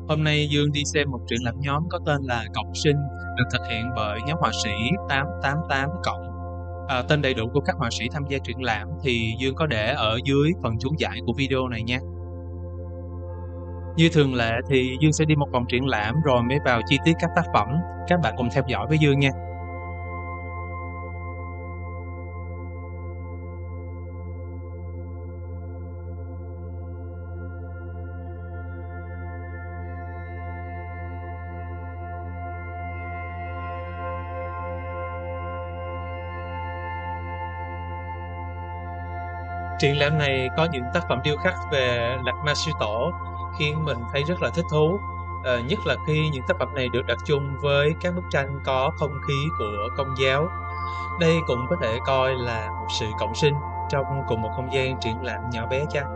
Hôm nay Dương đi xem một triển lãm nhóm có tên là Cộng Sinh, được thực hiện bởi nhóm họa sĩ 888 cộng. Tên đầy đủ của các họa sĩ tham gia triển lãm thì Dương có để ở dưới phần chú giải của video này nha. Như thường lệ thì Dương sẽ đi một vòng triển lãm rồi mới vào chi tiết các tác phẩm. Các bạn cùng theo dõi với Dương nha. Triển lãm này có những tác phẩm điêu khắc về Lạt Ma Sư Tổ khiến mình thấy rất là thích thú. Nhất là khi những tác phẩm này được đặt chung với các bức tranh có không khí của Công giáo. Đây cũng có thể coi là một sự cộng sinh trong cùng một không gian triển lãm nhỏ bé chăng?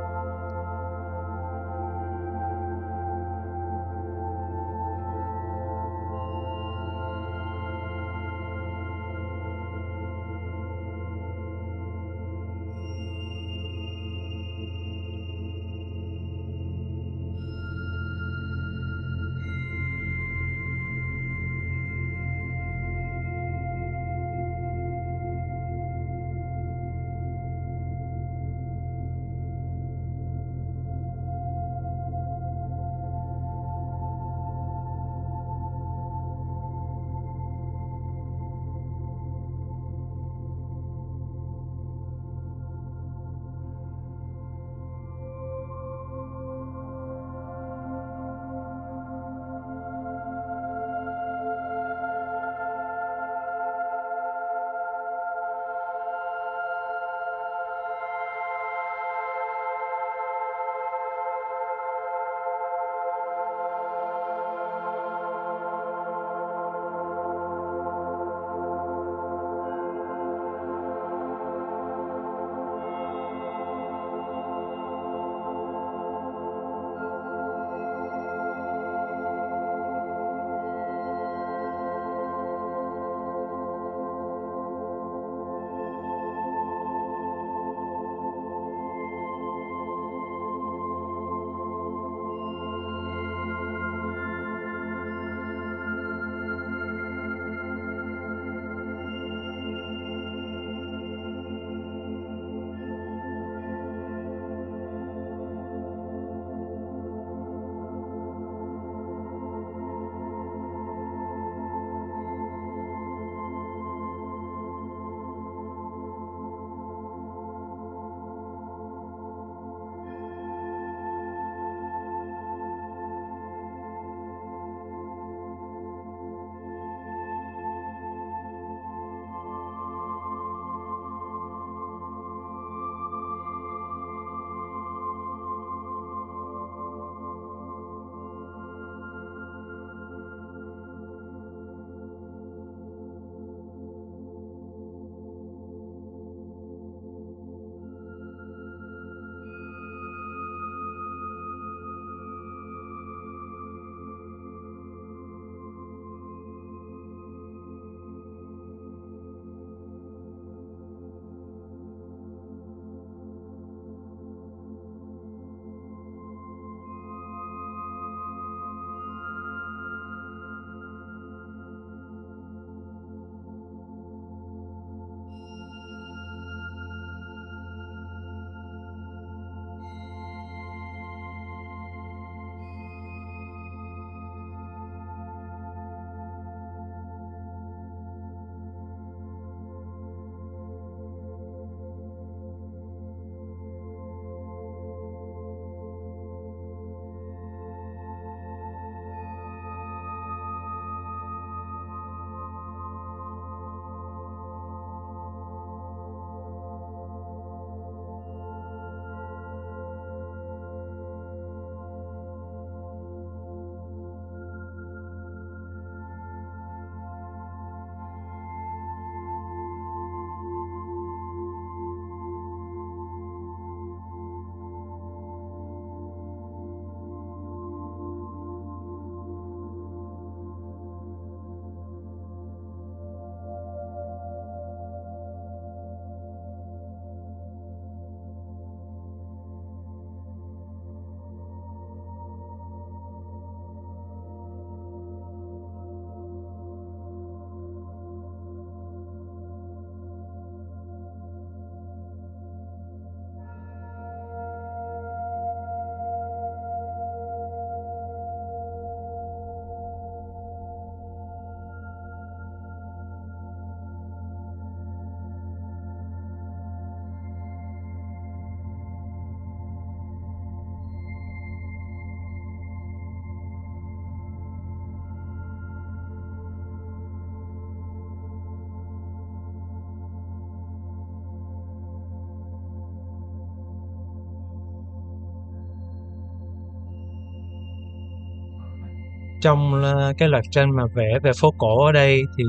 Trong cái loạt tranh mà vẽ về phố cổ ở đây thì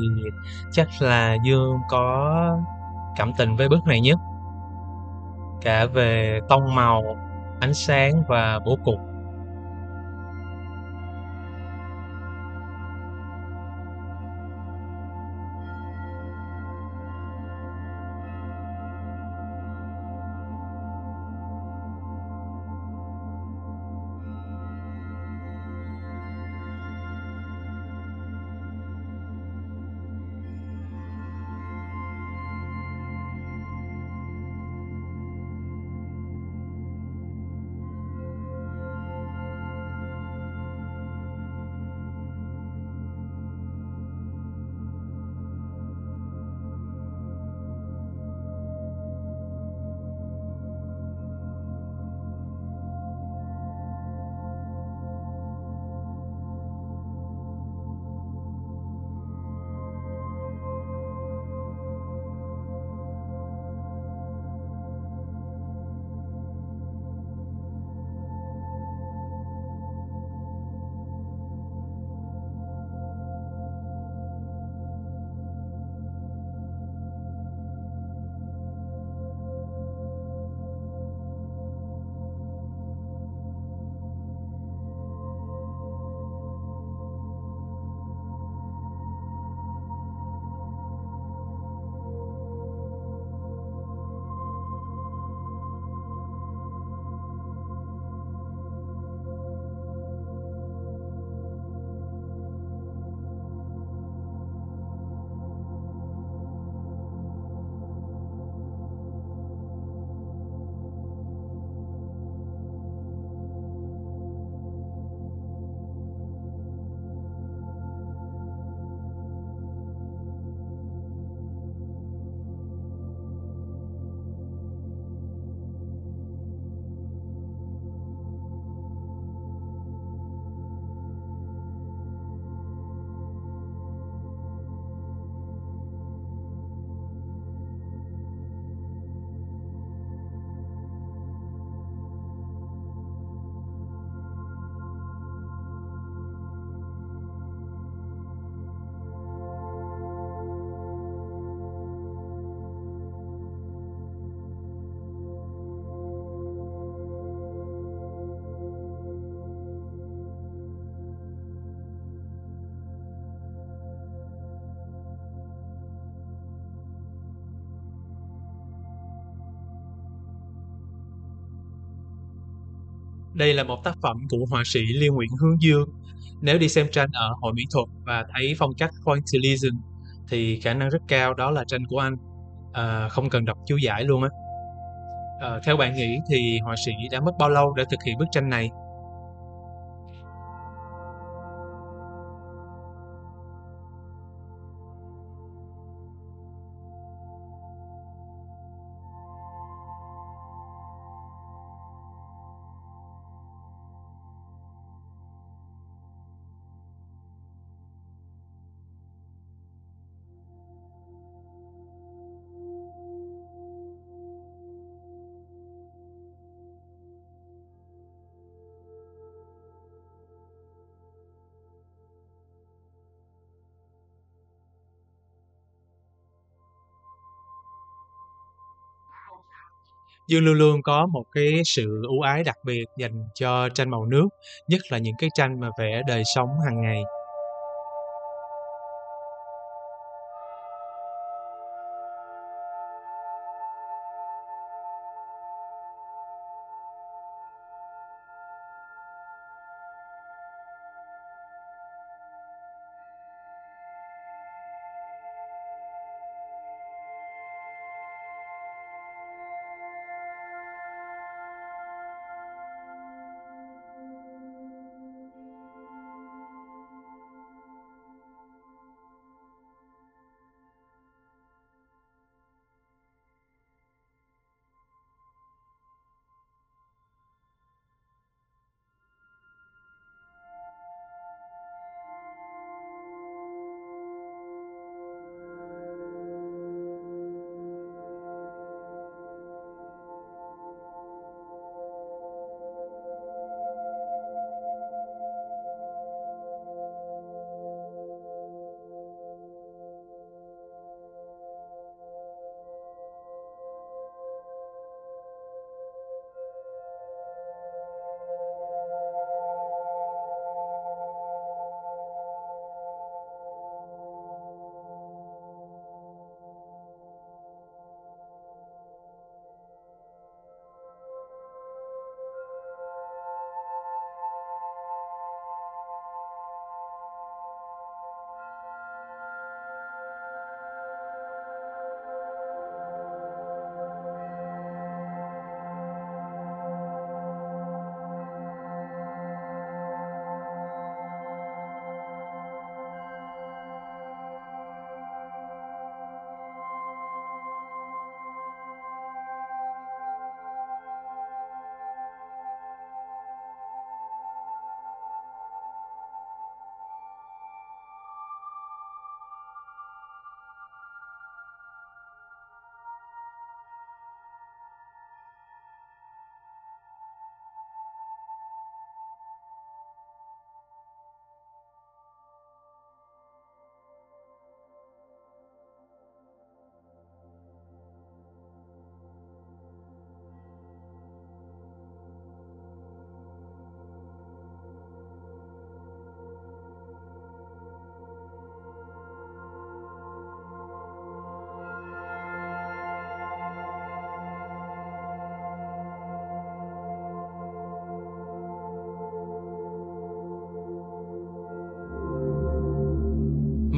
chắc là Dương có cảm tình với bức này nhất, cả về tông màu, ánh sáng và bố cục. Đây là một tác phẩm của họa sĩ Liên Nguyễn Hướng Dương. Nếu đi xem tranh ở Hội Mỹ thuật và thấy phong cách Pointillism thì khả năng rất cao đó là tranh của anh. Không cần đọc chú giải luôn á. Theo bạn nghĩ thì họa sĩ đã mất bao lâu để thực hiện bức tranh này? Dương luôn luôn có một cái sự ưu ái đặc biệt dành cho tranh màu nước, nhất là những cái tranh mà vẽ đời sống hàng ngày.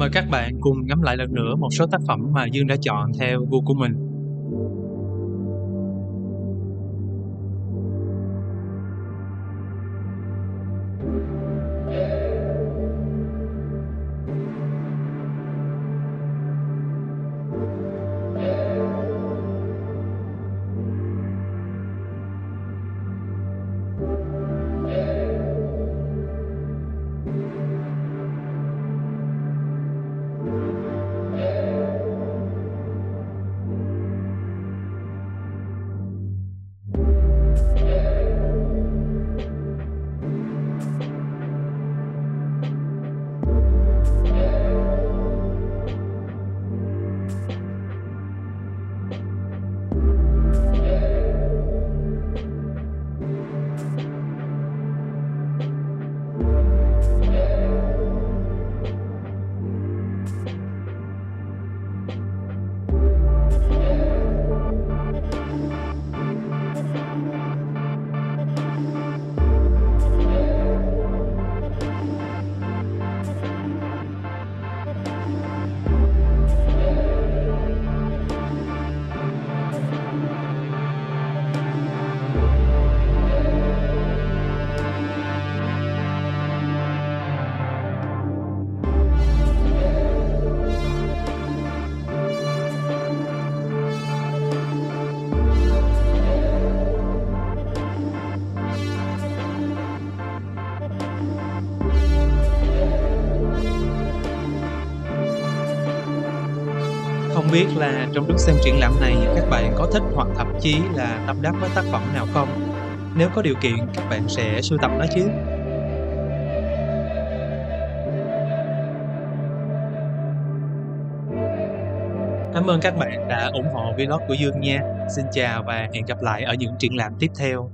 Mời các bạn cùng ngắm lại lần nữa một số tác phẩm mà Dương đã chọn theo gu của mình. Không biết là trong lúc xem triển lãm này các bạn có thích hoặc thậm chí là tâm đắc với tác phẩm nào không? Nếu có điều kiện các bạn sẽ sưu tập nó chứ? Cảm ơn các bạn đã ủng hộ vlog của Dương nha. Xin chào và hẹn gặp lại ở những triển lãm tiếp theo.